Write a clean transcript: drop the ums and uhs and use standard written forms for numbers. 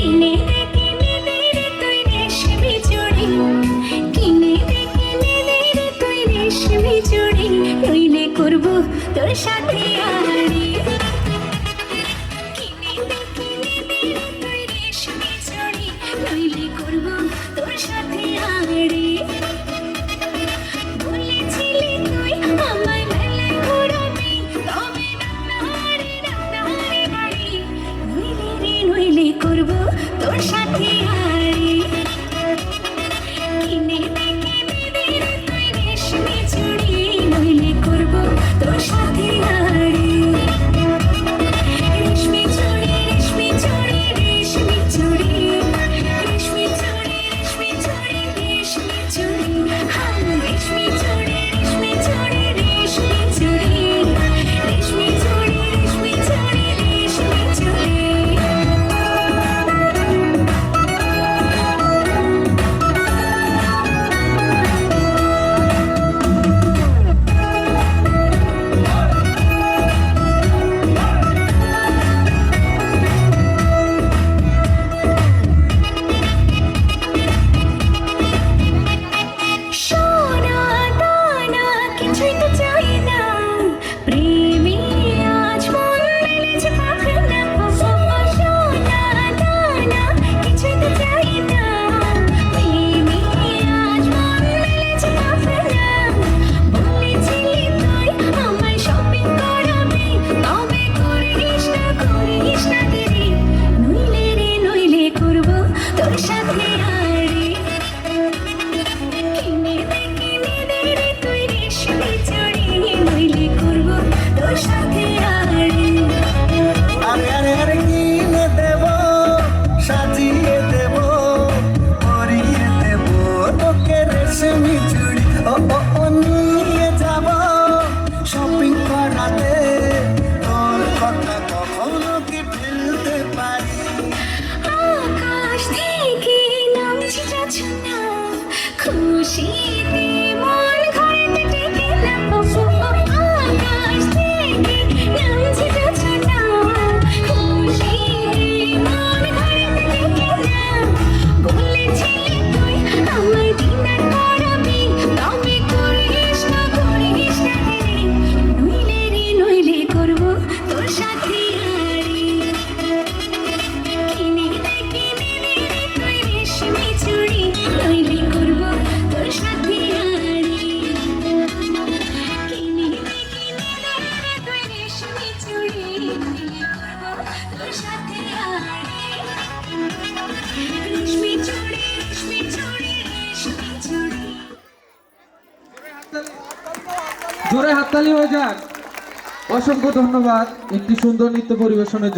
কিনে দে রে তুই রেশমি চুড়ি, কিনে দে রে তুই রেশমি চুড়ি, নইলে করবো তোর সাথে আড়ি। কিনে দে রে তুই রেশমি চুড়ি, নইলে করবো তোর সাথে আড়ি। বলেছিলি তুই আমায় মেলায় ঘোরাবি, তবে রান্নাঘরে বাড়ি, নইলে করবো তোর সাথে আড়ি। কিনে দে রে তুই রেশমি চুড়ি, নইলে করবো তোর সাথে আড়ি। রেশমি চুড়ি রেশমি চুড়ি রেশমি চুড়ি, রেশমি চুড়ি রেশমি চুড়ি রেশমি চুড়ি, হ্যাঁ রেশমি চুড়ি রেশমি চুড়ি রেশমি চুড়ি, রেশমি চুড়ি রেশমি চুড়ি রেশমি চুড়ি। সোনা দানা কিছুই তো চাই না, প্রেমে আজ মন মেলেছে পাখনা। সোনা দানা কিছুই তো চাই না, প্রেমে আজ মন মেলেছে পাখনা। বলেছিলি তুই আমায় শপিং করাবি, তবে করিস না দেরি, নইলে করবো তোর সাথে আড়ি। কিনে দে রে তুই রেশমি চুড়ি, নইলে করবো তোর সাথে আড়ি। আরে আরে আরে কিনে দেব, সাজিয়ে দেব, পরিয়ে দেব তোকে রেশমি চুড়ি। ও ও ও নিয়ে যাব শপিং করাতে, তোর কথা কখনো কি ভুলতে পারি? আকাশ থেকে নামছে জোছনা, খুশিতে মন ঘরেতে টেকে না। আকাশ থেকে নামছে জোছনা, খুশিতে মন ঘরেতে টেকে না। বলেছিলি তুই আমায় ডিনার করাবি, তবে করিস না দেরি, নইলে করবো তোর সাথে আড়ি। কিনে দে রে তুই রেশমি চুড়ি, নইলে করবো তোর সাথে আড়ি। কিনে দে রে তুই রেশমি চুড়ি, নইলে করবো তোর সাথে আড়ি। রেশমি চুড়ি রেশমি চুড়ি রেশমি চুড়ি। জোরে হাততালি হয়ে যাক। অসংখ্য ধন্যবাদ একটি সুন্দর নৃত্য পরিবেশনের জন্য।